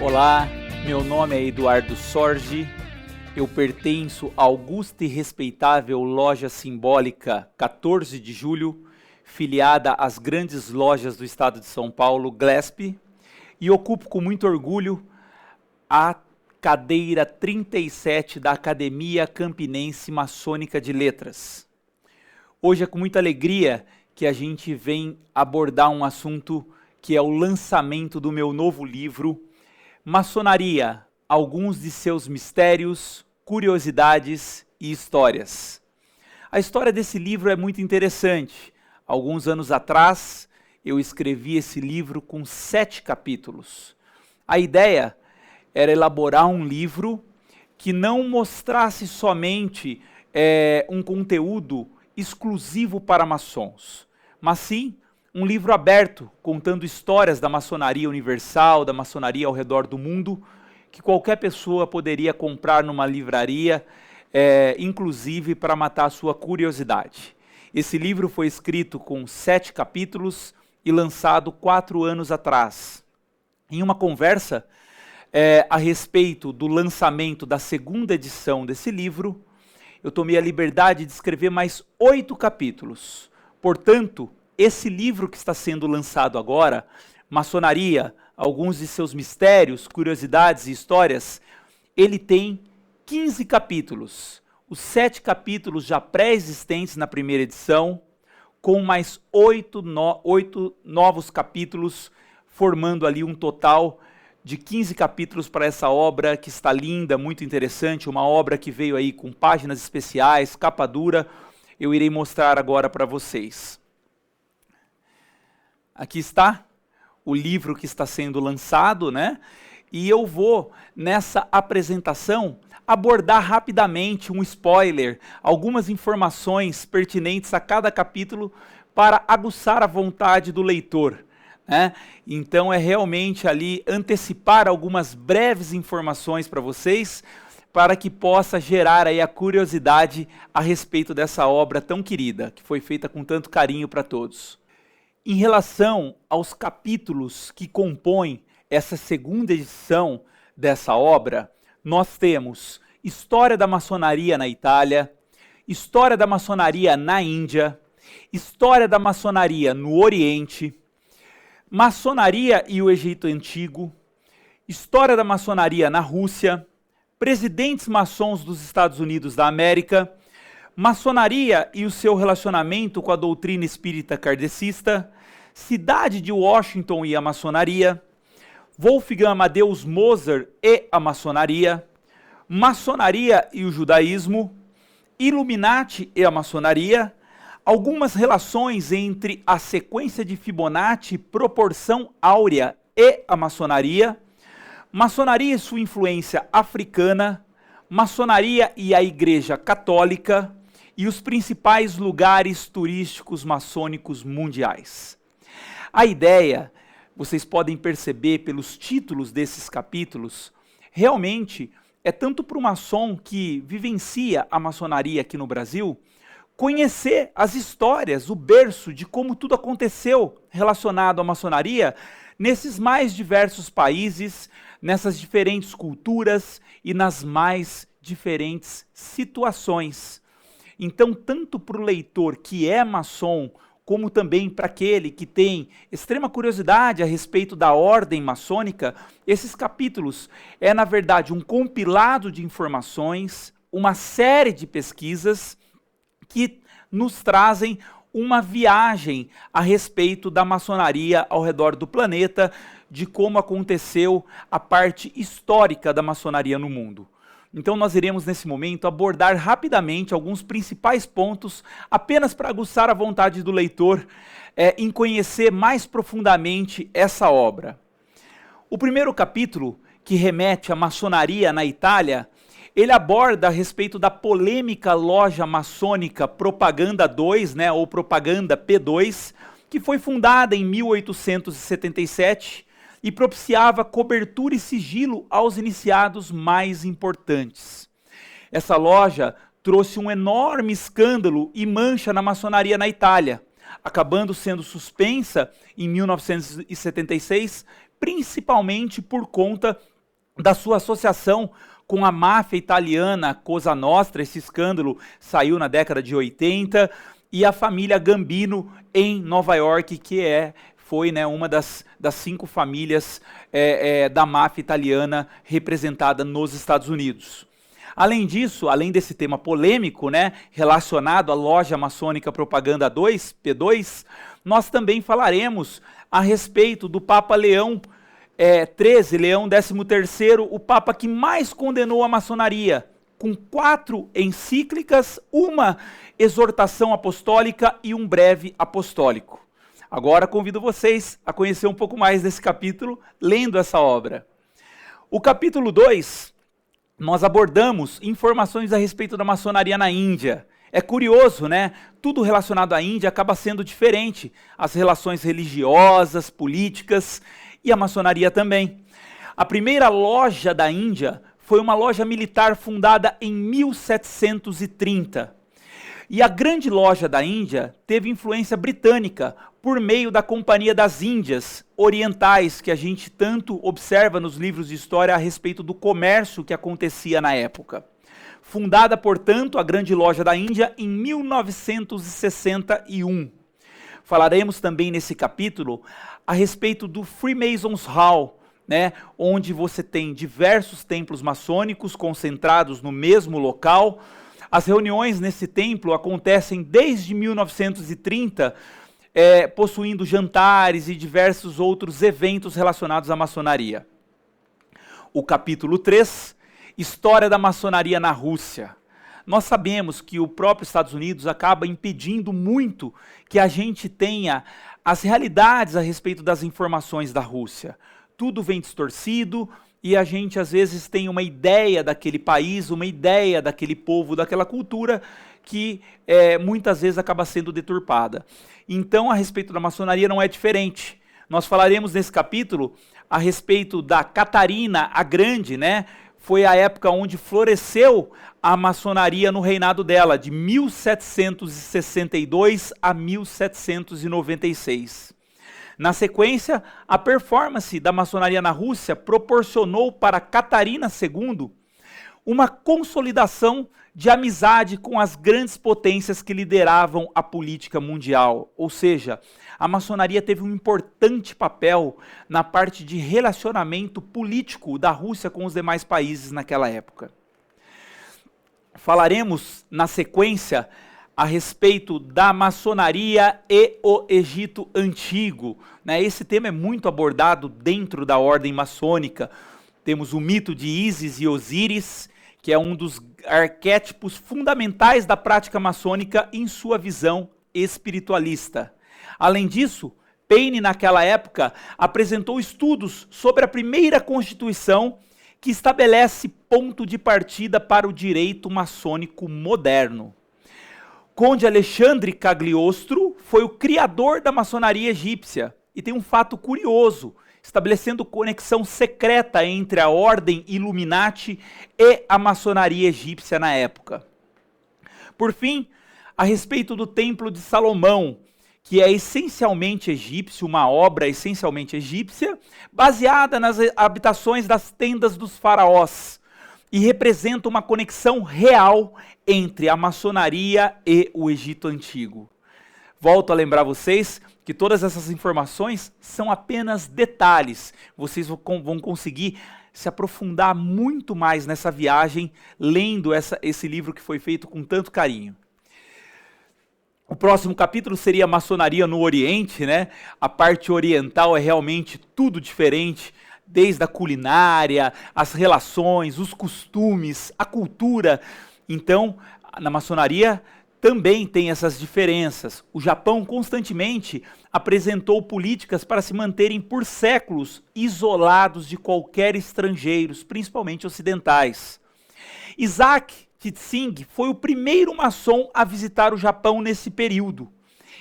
Olá, meu nome é Eduardo Sorge, eu pertenço à augusta e respeitável loja simbólica 14 de Julho, filiada às grandes lojas do estado de São Paulo, GLESP, e ocupo com muito orgulho a cadeira 37 da Academia Campinense Maçônica de Letras. Hoje é com muita alegria que a gente vem abordar um assunto que é o lançamento do meu novo livro, Maçonaria, alguns de seus mistérios, curiosidades e histórias. A história desse livro é muito interessante. Alguns anos atrás, eu escrevi esse livro com 7 capítulos. A ideia era elaborar um livro que não mostrasse somente um conteúdo exclusivo para maçons, mas sim um livro aberto, contando histórias da maçonaria universal, da maçonaria ao redor do mundo, que qualquer pessoa poderia comprar numa livraria, inclusive para matar a sua curiosidade. Esse livro foi escrito com 7 capítulos e lançado 4 anos atrás. Em uma conversa a respeito do lançamento da segunda edição desse livro, eu tomei a liberdade de escrever mais 8 capítulos. Portanto, esse livro que está sendo lançado agora, Maçonaria, alguns de seus mistérios, curiosidades e histórias, ele tem 15 capítulos. Os 7 capítulos já pré-existentes na primeira edição, com mais 8 novos capítulos, formando ali um total de 15 capítulos para essa obra que está linda, muito interessante, uma obra que veio aí com páginas especiais, capa dura, eu irei mostrar agora para vocês. Aqui está o livro que está sendo lançado, né? E eu vou, nessa apresentação, abordar rapidamente um spoiler, algumas informações pertinentes a cada capítulo para aguçar a vontade do leitor, né? Então é realmente ali antecipar algumas breves informações para vocês, para que possa gerar aí a curiosidade a respeito dessa obra tão querida, que foi feita com tanto carinho para todos. Em relação aos capítulos que compõem essa segunda edição dessa obra, nós temos História da Maçonaria na Itália, História da Maçonaria na Índia, História da Maçonaria no Oriente, Maçonaria e o Egito Antigo, História da Maçonaria na Rússia, Presidentes maçons dos Estados Unidos da América, Maçonaria e o seu relacionamento com a doutrina espírita kardecista, Cidade de Washington e a maçonaria, Wolfgang Amadeus Mozart e a maçonaria, Maçonaria e o judaísmo, Illuminati e a maçonaria, algumas relações entre a sequência de Fibonacci, proporção áurea e a maçonaria, maçonaria e sua influência africana, maçonaria e a Igreja Católica e os principais lugares turísticos maçônicos mundiais. A ideia, vocês podem perceber pelos títulos desses capítulos, realmente é tanto para o maçom que vivencia a maçonaria aqui no Brasil, conhecer as histórias, o berço de como tudo aconteceu relacionado à maçonaria nesses mais diversos países, nessas diferentes culturas e nas mais diferentes situações. Então, tanto para o leitor que é maçom, como também para aquele que tem extrema curiosidade a respeito da ordem maçônica, esses capítulos é, na verdade, um compilado de informações, uma série de pesquisas que nos trazem uma viagem a respeito da maçonaria ao redor do planeta, de como aconteceu a parte histórica da maçonaria no mundo. Então nós iremos nesse momento abordar rapidamente alguns principais pontos, apenas para aguçar a vontade do leitor em conhecer mais profundamente essa obra. O primeiro capítulo, que remete à maçonaria na Itália, ele aborda a respeito da polêmica loja maçônica Propaganda 2, né, ou Propaganda P2, que foi fundada em 1877 e propiciava cobertura e sigilo aos iniciados mais importantes. Essa loja trouxe um enorme escândalo e mancha na maçonaria na Itália, acabando sendo suspensa em 1976, principalmente por conta da sua associação com a máfia italiana Cosa Nostra. Esse escândalo saiu na década de 80, e a família Gambino em Nova York, que foi, né, uma das 5 famílias da máfia italiana representada nos Estados Unidos. Além disso, além desse tema polêmico, né, relacionado à loja maçônica Propaganda 2, P2, nós também falaremos a respeito do Papa Leão XIII, Leão XIII, o Papa que mais condenou a maçonaria, com 4 encíclicas, uma exortação apostólica e um breve apostólico. Agora convido vocês a conhecer um pouco mais desse capítulo, lendo essa obra. O capítulo 2, nós abordamos informações a respeito da maçonaria na Índia. É curioso, né? Tudo relacionado à Índia acaba sendo diferente. As relações religiosas, políticas e a maçonaria também. A primeira loja da Índia foi uma loja militar fundada em 1730. E a grande loja da Índia teve influência britânica por meio da Companhia das Índias Orientais, que a gente tanto observa nos livros de história a respeito do comércio que acontecia na época. Fundada, portanto, a grande loja da Índia em 1961. Falaremos também nesse capítulo a respeito do Freemasons Hall, né, onde você tem diversos templos maçônicos concentrados no mesmo local. As reuniões nesse templo acontecem desde 1930, possuindo jantares e diversos outros eventos relacionados à maçonaria. O capítulo 3, História da maçonaria na Rússia. Nós sabemos que o próprio Estados Unidos acaba impedindo muito que a gente tenha as realidades a respeito das informações da Rússia. Tudo vem distorcido e a gente às vezes tem uma ideia daquele país, uma ideia daquele povo, daquela cultura que muitas vezes acaba sendo deturpada. Então, a respeito da maçonaria não é diferente. Nós falaremos nesse capítulo a respeito da Catarina a Grande, né? Foi a época onde floresceu a maçonaria no reinado dela, de 1762 a 1796. Na sequência, a performance da maçonaria na Rússia proporcionou para Catarina II uma consolidação de amizade com as grandes potências que lideravam a política mundial. Ou seja, a maçonaria teve um importante papel na parte de relacionamento político da Rússia com os demais países naquela época. Falaremos na sequência a respeito da maçonaria e o Egito Antigo. Esse tema é muito abordado dentro da ordem maçônica. Temos o mito de Ísis e Osíris, que é um dos arquétipos fundamentais da prática maçônica em sua visão espiritualista. Além disso, Paine, naquela época, apresentou estudos sobre a primeira Constituição que estabelece ponto de partida para o direito maçônico moderno. Conde Alexandre Cagliostro foi o criador da maçonaria egípcia e tem um fato curioso, estabelecendo conexão secreta entre a ordem Illuminati e a maçonaria egípcia na época. Por fim, a respeito do Templo de Salomão, que é essencialmente egípcio, uma obra essencialmente egípcia, baseada nas habitações das tendas dos faraós, e representa uma conexão real entre a maçonaria e o Egito Antigo. Volto a lembrar vocês que todas essas informações são apenas detalhes. Vocês vão conseguir se aprofundar muito mais nessa viagem, lendo esse livro que foi feito com tanto carinho. O próximo capítulo seria a maçonaria no Oriente, né? A parte oriental é realmente tudo diferente, desde a culinária, as relações, os costumes, a cultura. Então, na maçonaria também tem essas diferenças. O Japão constantemente apresentou políticas para se manterem por séculos isolados de qualquer estrangeiros, principalmente ocidentais. Isaac Titsing foi o primeiro maçom a visitar o Japão nesse período.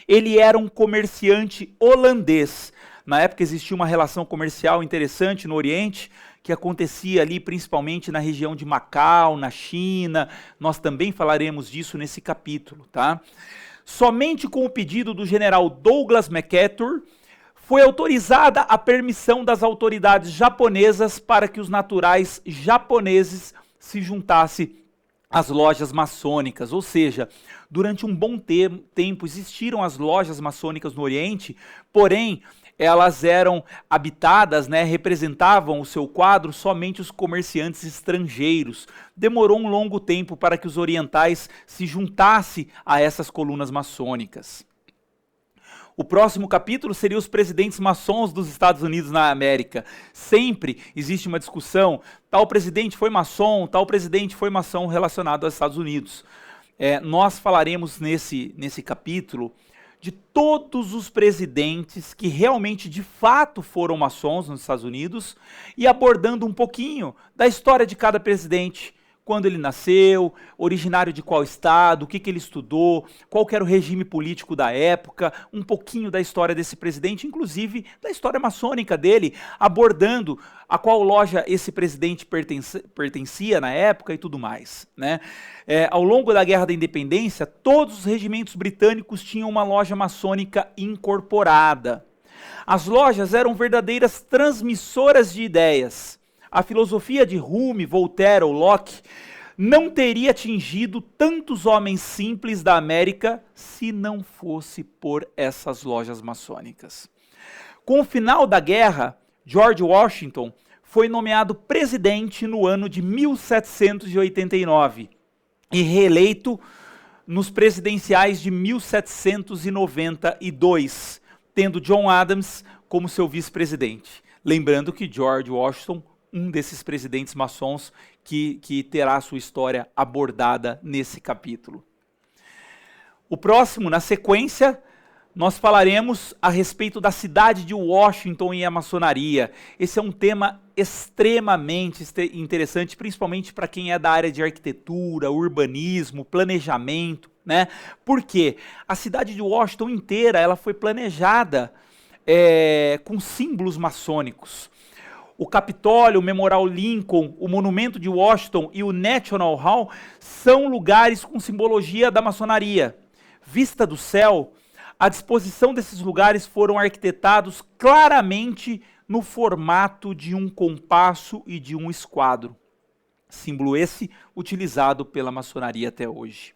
Ele era um comerciante holandês. Na época existia uma relação comercial interessante no Oriente, que acontecia ali principalmente na região de Macau, na China. Nós também falaremos disso nesse capítulo, tá? Somente com o pedido do general Douglas MacArthur foi autorizada a permissão das autoridades japonesas para que os naturais japoneses se juntassem às lojas maçônicas, ou seja, durante um bom tempo existiram as lojas maçônicas no Oriente, porém elas eram habitadas, né, representavam o seu quadro somente os comerciantes estrangeiros. Demorou um longo tempo para que os orientais se juntassem a essas colunas maçônicas. O próximo capítulo seria os presidentes maçons dos Estados Unidos na América. Sempre existe uma discussão, tal presidente foi maçom, tal presidente foi maçom relacionado aos Estados Unidos. Nós falaremos nesse capítulo de todos os presidentes que realmente, de fato, foram maçons nos Estados Unidos e abordando um pouquinho da história de cada presidente, quando ele nasceu, originário de qual estado, o que ele estudou, qual que era o regime político da época, um pouquinho da história desse presidente, inclusive da história maçônica dele, abordando a qual loja esse presidente pertencia na época e tudo mais, né? Ao longo da Guerra da Independência, todos os regimentos britânicos tinham uma loja maçônica incorporada. As lojas eram verdadeiras transmissoras de ideias. A filosofia de Hume, Voltaire ou Locke não teria atingido tantos homens simples da América se não fosse por essas lojas maçônicas. Com o final da guerra, George Washington foi nomeado presidente no ano de 1789 e reeleito nos presidenciais de 1792, tendo John Adams como seu vice-presidente. Lembrando que George Washington, um desses presidentes maçons que terá a sua história abordada nesse capítulo. O próximo, na sequência, nós falaremos a respeito da cidade de Washington e a maçonaria. Esse é um tema extremamente interessante, principalmente para quem é da área de arquitetura, urbanismo, planejamento, né? Porque a cidade de Washington inteira ela foi planejada com símbolos maçônicos. O Capitólio, o Memorial Lincoln, o Monumento de Washington e o National Hall são lugares com simbologia da maçonaria. Vista do céu, a disposição desses lugares foram arquitetados claramente no formato de um compasso e de um esquadro. Símbolo esse utilizado pela maçonaria até hoje.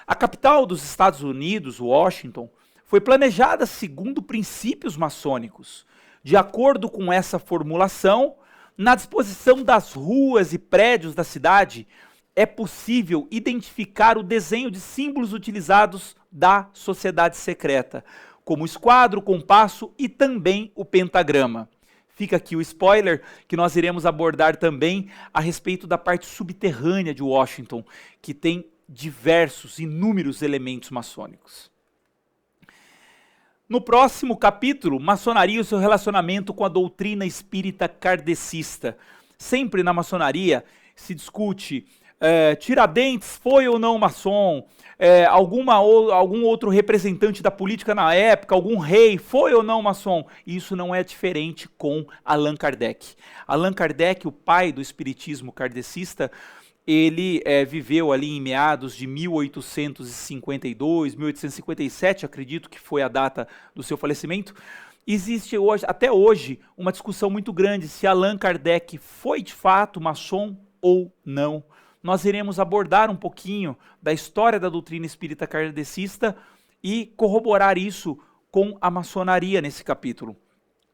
A capital dos Estados Unidos, Washington, foi planejada segundo princípios maçônicos. De acordo com essa formulação, na disposição das ruas e prédios da cidade, é possível identificar o desenho de símbolos utilizados da sociedade secreta, como o esquadro, o compasso e também o pentagrama. Fica aqui o spoiler que nós iremos abordar também a respeito da parte subterrânea de Washington, que tem diversos, inúmeros elementos maçônicos. No próximo capítulo, maçonaria e o seu relacionamento com a doutrina espírita kardecista. Sempre na maçonaria se discute Tiradentes foi ou não maçom, algum outro representante da política na época, algum rei foi ou não maçom. E isso não é diferente com Allan Kardec. Allan Kardec, o pai do espiritismo kardecista, ele viveu ali em meados de 1852, 1857, acredito que foi a data do seu falecimento. Existe hoje, até hoje, uma discussão muito grande se Allan Kardec foi de fato maçom ou não. Nós iremos abordar um pouquinho da história da doutrina espírita kardecista e corroborar isso com a maçonaria nesse capítulo.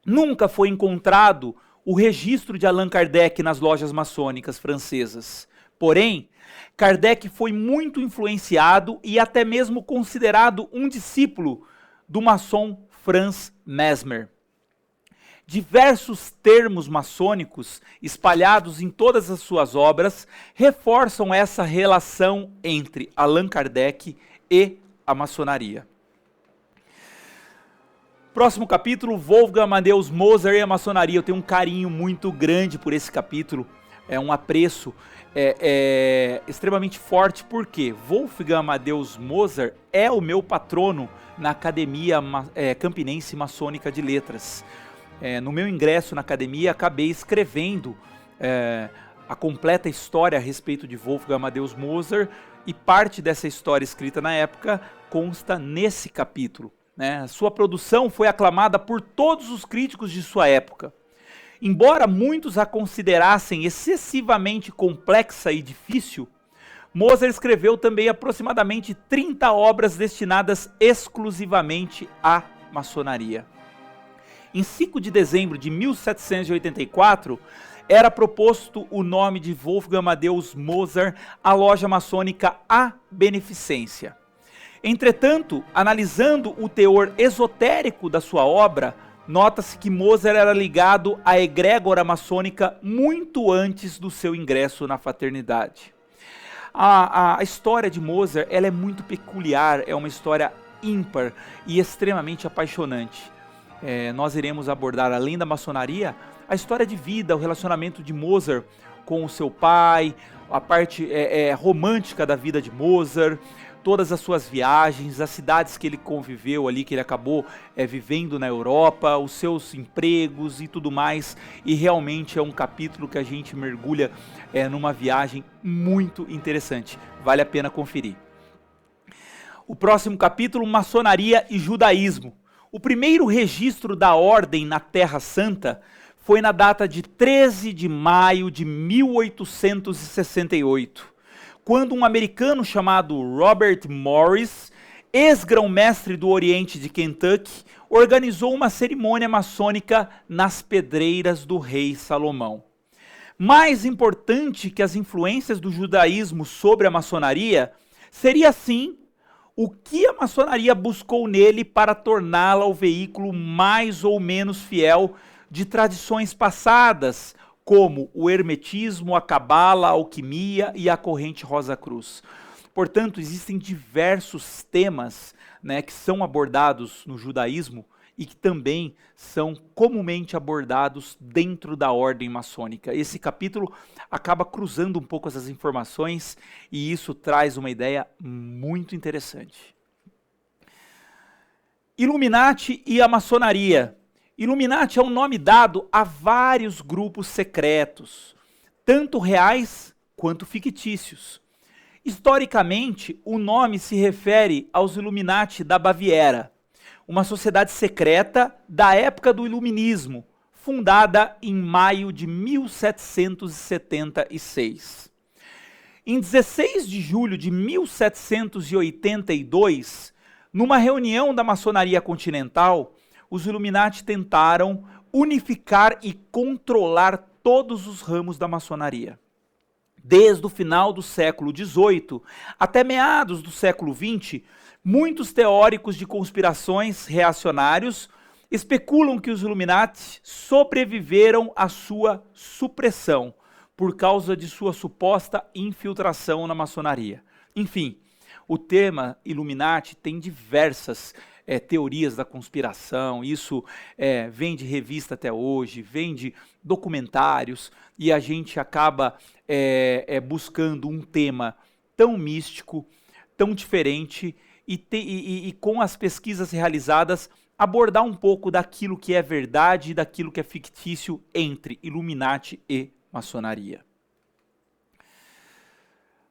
Nunca foi encontrado o registro de Allan Kardec nas lojas maçônicas francesas. Porém, Kardec foi muito influenciado e até mesmo considerado um discípulo do maçom Franz Mesmer. Diversos termos maçônicos espalhados em todas as suas obras reforçam essa relação entre Allan Kardec e a maçonaria. Próximo capítulo, Wolfgang Amadeus Mozart e a maçonaria. Eu tenho um carinho muito grande por esse capítulo, um apreço extremamente forte, porque Wolfgang Amadeus Mozart é o meu patrono na Academia Campinense Maçônica de Letras. No meu ingresso na academia, acabei escrevendo a completa história a respeito de Wolfgang Amadeus Mozart, e parte dessa história escrita na época consta nesse capítulo. né? Sua produção foi aclamada por todos os críticos de sua época. Embora muitos a considerassem excessivamente complexa e difícil, Mozart escreveu também aproximadamente 30 obras destinadas exclusivamente à maçonaria. Em 5 de dezembro de 1784, era proposto o nome de Wolfgang Amadeus Mozart à loja maçônica A Beneficência. Entretanto, analisando o teor esotérico da sua obra, nota-se que Mozart era ligado à egrégora maçônica muito antes do seu ingresso na fraternidade. A história de Mozart ela é muito peculiar, é uma história ímpar e extremamente apaixonante. Nós iremos abordar, além da maçonaria, a história de vida, o relacionamento de Mozart com o seu pai, a parte romântica da vida de Mozart, todas as suas viagens, as cidades que ele conviveu ali, que ele acabou vivendo na Europa, os seus empregos e tudo mais, e realmente é um capítulo que a gente mergulha numa viagem muito interessante, vale a pena conferir. O próximo capítulo, maçonaria e judaísmo. O primeiro registro da ordem na Terra Santa foi na data de 13 de maio de 1868, quando um americano chamado Robert Morris, ex-grão-mestre do Oriente de Kentucky, organizou uma cerimônia maçônica nas pedreiras do rei Salomão. Mais importante que as influências do judaísmo sobre a maçonaria, seria sim o que a maçonaria buscou nele para torná-la o veículo mais ou menos fiel de tradições passadas, como o hermetismo, a cabala, a alquimia e a corrente Rosa Cruz. Portanto, existem diversos temas, né, que são abordados no judaísmo e que também são comumente abordados dentro da ordem maçônica. Esse capítulo acaba cruzando um pouco essas informações e isso traz uma ideia muito interessante. Illuminati e a maçonaria. Illuminati é um nome dado a vários grupos secretos, tanto reais quanto fictícios. Historicamente, o nome se refere aos Illuminati da Baviera, uma sociedade secreta da época do Iluminismo, fundada em maio de 1776. Em 16 de julho de 1782, numa reunião da maçonaria continental, os Illuminati tentaram unificar e controlar todos os ramos da maçonaria. Desde o final do século XVIII até meados do século XX, muitos teóricos de conspirações reacionários especulam que os Illuminati sobreviveram à sua supressão por causa de sua suposta infiltração na maçonaria. Enfim, o tema Illuminati tem diversas teorias da conspiração, isso vem de revista até hoje, vem de documentários, e a gente acaba buscando um tema tão místico, tão diferente, e com as pesquisas realizadas, abordar um pouco daquilo que é verdade e daquilo que é fictício entre Illuminati e maçonaria.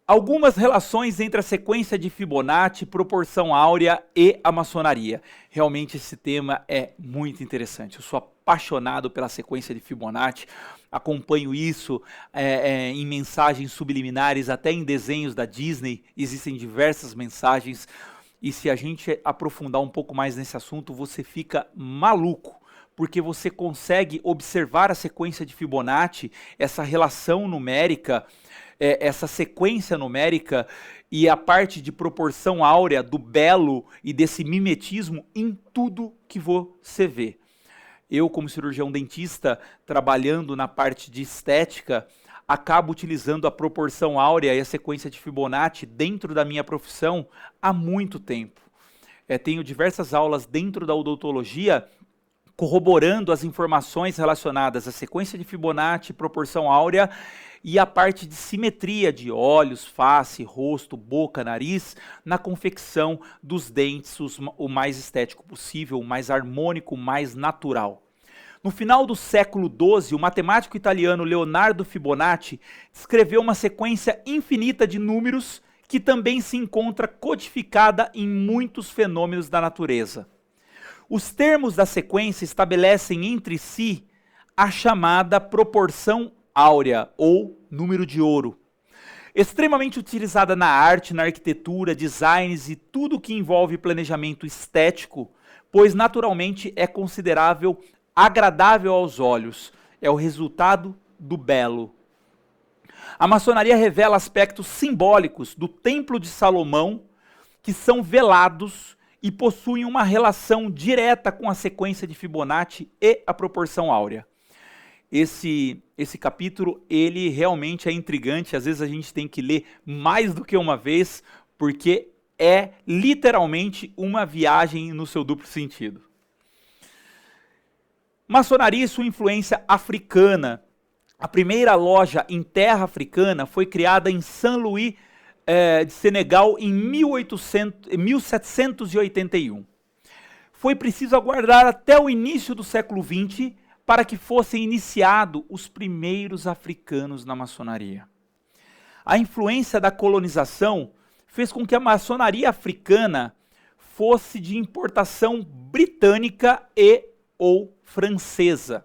Algumas relações entre a sequência de Fibonacci, proporção áurea e a maçonaria. Realmente esse tema é muito interessante. Eu sou apaixonado pela sequência de Fibonacci, acompanho isso em mensagens subliminares, até em desenhos da Disney, existem diversas mensagens, e se a gente aprofundar um pouco mais nesse assunto, você fica maluco, porque você consegue observar a sequência de Fibonacci, essa relação numérica, essa sequência numérica e a parte de proporção áurea do belo e desse mimetismo em tudo que você vê. Eu, como cirurgião dentista, trabalhando na parte de estética, acabo utilizando a proporção áurea e a sequência de Fibonacci dentro da minha profissão há muito tempo. Tenho diversas aulas dentro da odontologia corroborando as informações relacionadas à sequência de Fibonacci, proporção áurea e a parte de simetria de olhos, face, rosto, boca, nariz, na confecção dos dentes o mais estético possível, o mais harmônico, o mais natural. No final do século XII, o matemático italiano Leonardo Fibonacci descreveu uma sequência infinita de números que também se encontra codificada em muitos fenômenos da natureza. Os termos da sequência estabelecem entre si a chamada proporção áurea, ou número de ouro. Extremamente utilizada na arte, na arquitetura, designs e tudo que envolve planejamento estético, pois naturalmente é considerável agradável aos olhos, é o resultado do belo. A maçonaria revela aspectos simbólicos do Templo de Salomão, que são velados e possuem uma relação direta com a sequência de Fibonacci e a proporção áurea. Esse capítulo, ele realmente é intrigante, às vezes a gente tem que ler mais do que uma vez, porque é literalmente uma viagem no seu duplo sentido. Maçonaria e sua influência africana. A primeira loja em terra africana foi criada em Saint-Louis, de Senegal, em 1781. Foi preciso aguardar até o início do século XX para que fossem iniciados os primeiros africanos na maçonaria. A influência da colonização fez com que a maçonaria africana fosse de importação britânica e ou francesa.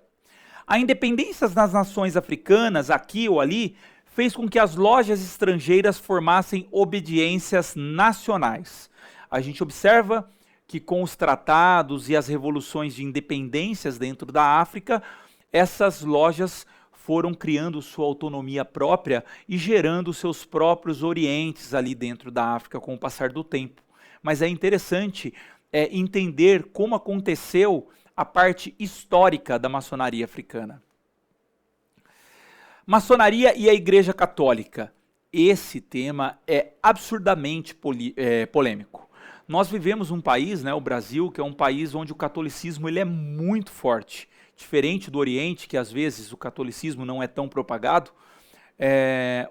A independência das nações africanas, aqui ou ali, fez com que as lojas estrangeiras formassem obediências nacionais. A gente observa que com os tratados e as revoluções de independências dentro da África, essas lojas foram criando sua autonomia própria e gerando seus próprios orientes ali dentro da África com o passar do tempo. Mas é interessante entender como aconteceu a parte histórica da maçonaria africana. Maçonaria e a Igreja Católica. Esse tema é absurdamente polêmico. Nós vivemos um país, o Brasil, que é um país onde o catolicismo ele é muito forte. Diferente do Oriente, que às vezes o catolicismo não é tão propagado,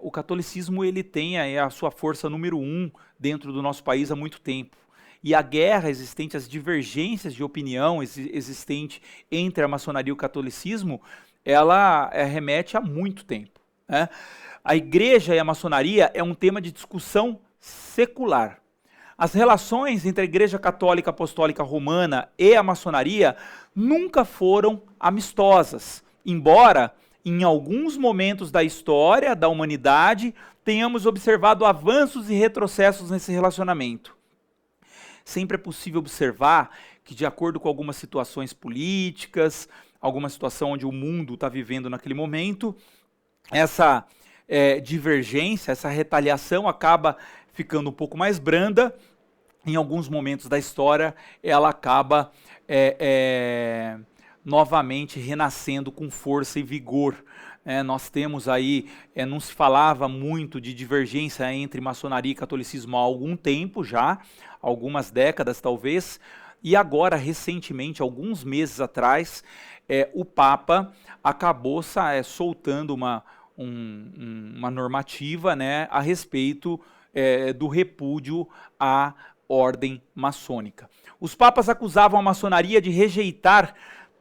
o catolicismo ele tem a sua força número 1 dentro do nosso país há muito tempo. E a guerra existente, as divergências de opinião existente entre a maçonaria e o catolicismo, ela remete a muito tempo. A igreja e a maçonaria é um tema de discussão secular. As relações entre a Igreja Católica Apostólica Romana e a maçonaria nunca foram amistosas, embora em alguns momentos da história da humanidade tenhamos observado avanços e retrocessos nesse relacionamento. Sempre é possível observar que, de acordo com algumas situações políticas, alguma situação onde o mundo está vivendo naquele momento, essa divergência, essa retaliação acaba ficando um pouco mais branda. Em alguns momentos da história, ela acaba novamente renascendo com força e vigor. Nós temos aí, não se falava muito de divergência entre maçonaria e catolicismo há algum tempo já, algumas décadas talvez, e agora, recentemente, alguns meses atrás, o Papa acabou soltando uma normativa a respeito do repúdio à ordem maçônica. Os papas acusavam a maçonaria de rejeitar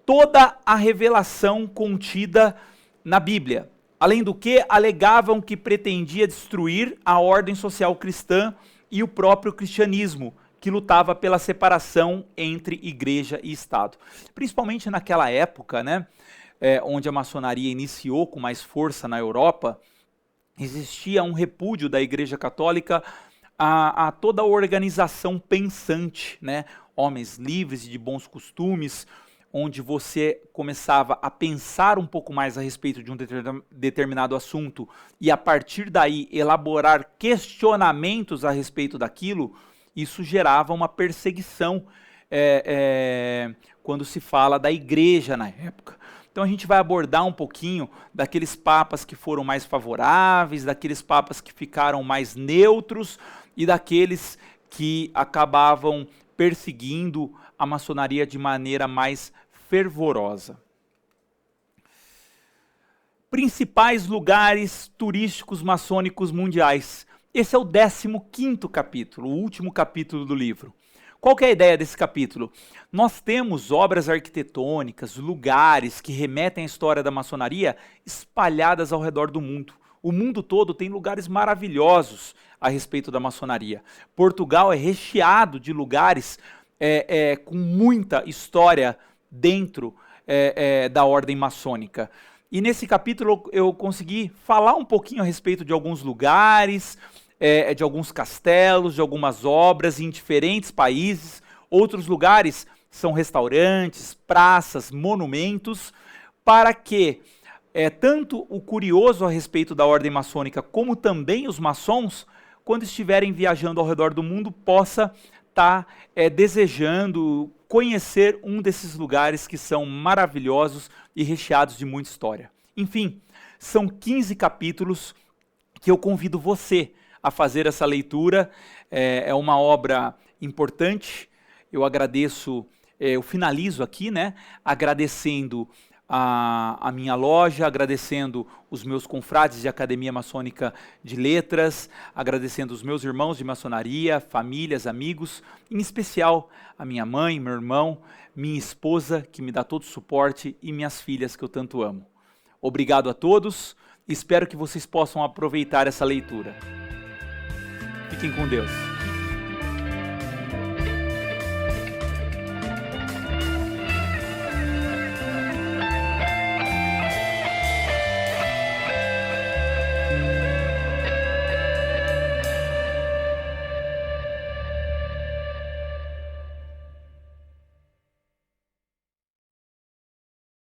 toda a revelação contida na Bíblia, além do que alegavam que pretendia destruir a ordem social cristã e o próprio cristianismo, que lutava pela separação entre igreja e Estado. Principalmente naquela época, onde a maçonaria iniciou com mais força na Europa, existia um repúdio da Igreja Católica a toda a organização pensante, homens livres e de bons costumes, onde você começava a pensar um pouco mais a respeito de um determinado assunto e a partir daí elaborar questionamentos a respeito daquilo. Isso gerava uma perseguição quando se fala da igreja na época. Então a gente vai abordar um pouquinho daqueles papas que foram mais favoráveis, daqueles papas que ficaram mais neutros e daqueles que acabavam perseguindo a maçonaria de maneira mais fervorosa. Principais lugares turísticos maçônicos mundiais. Esse é o 15º capítulo, o último capítulo do livro. Qual que é a ideia desse capítulo? Nós temos obras arquitetônicas, lugares que remetem à história da maçonaria espalhadas ao redor do mundo. O mundo todo tem lugares maravilhosos a respeito da maçonaria. Portugal é recheado de lugares com muita história dentro da ordem maçônica. E nesse capítulo eu consegui falar um pouquinho a respeito de alguns lugares, de alguns castelos, de algumas obras em diferentes países. Outros lugares são restaurantes, praças, monumentos, para que tanto o curioso a respeito da ordem maçônica, como também os maçons, quando estiverem viajando ao redor do mundo, possa estar desejando conhecer um desses lugares que são maravilhosos e recheados de muita história. Enfim, são 15 capítulos que eu convido você a fazer essa leitura. É uma obra importante. Eu agradeço, eu finalizo aqui, né, agradecendo a minha loja, agradecendo os meus confrades de Academia Maçônica de Letras, agradecendo os meus irmãos de maçonaria, famílias, amigos, em especial a minha mãe, meu irmão, minha esposa, que me dá todo o suporte, e minhas filhas, que eu tanto amo. Obrigado a todos, espero que vocês possam aproveitar essa leitura. Fiquem com Deus.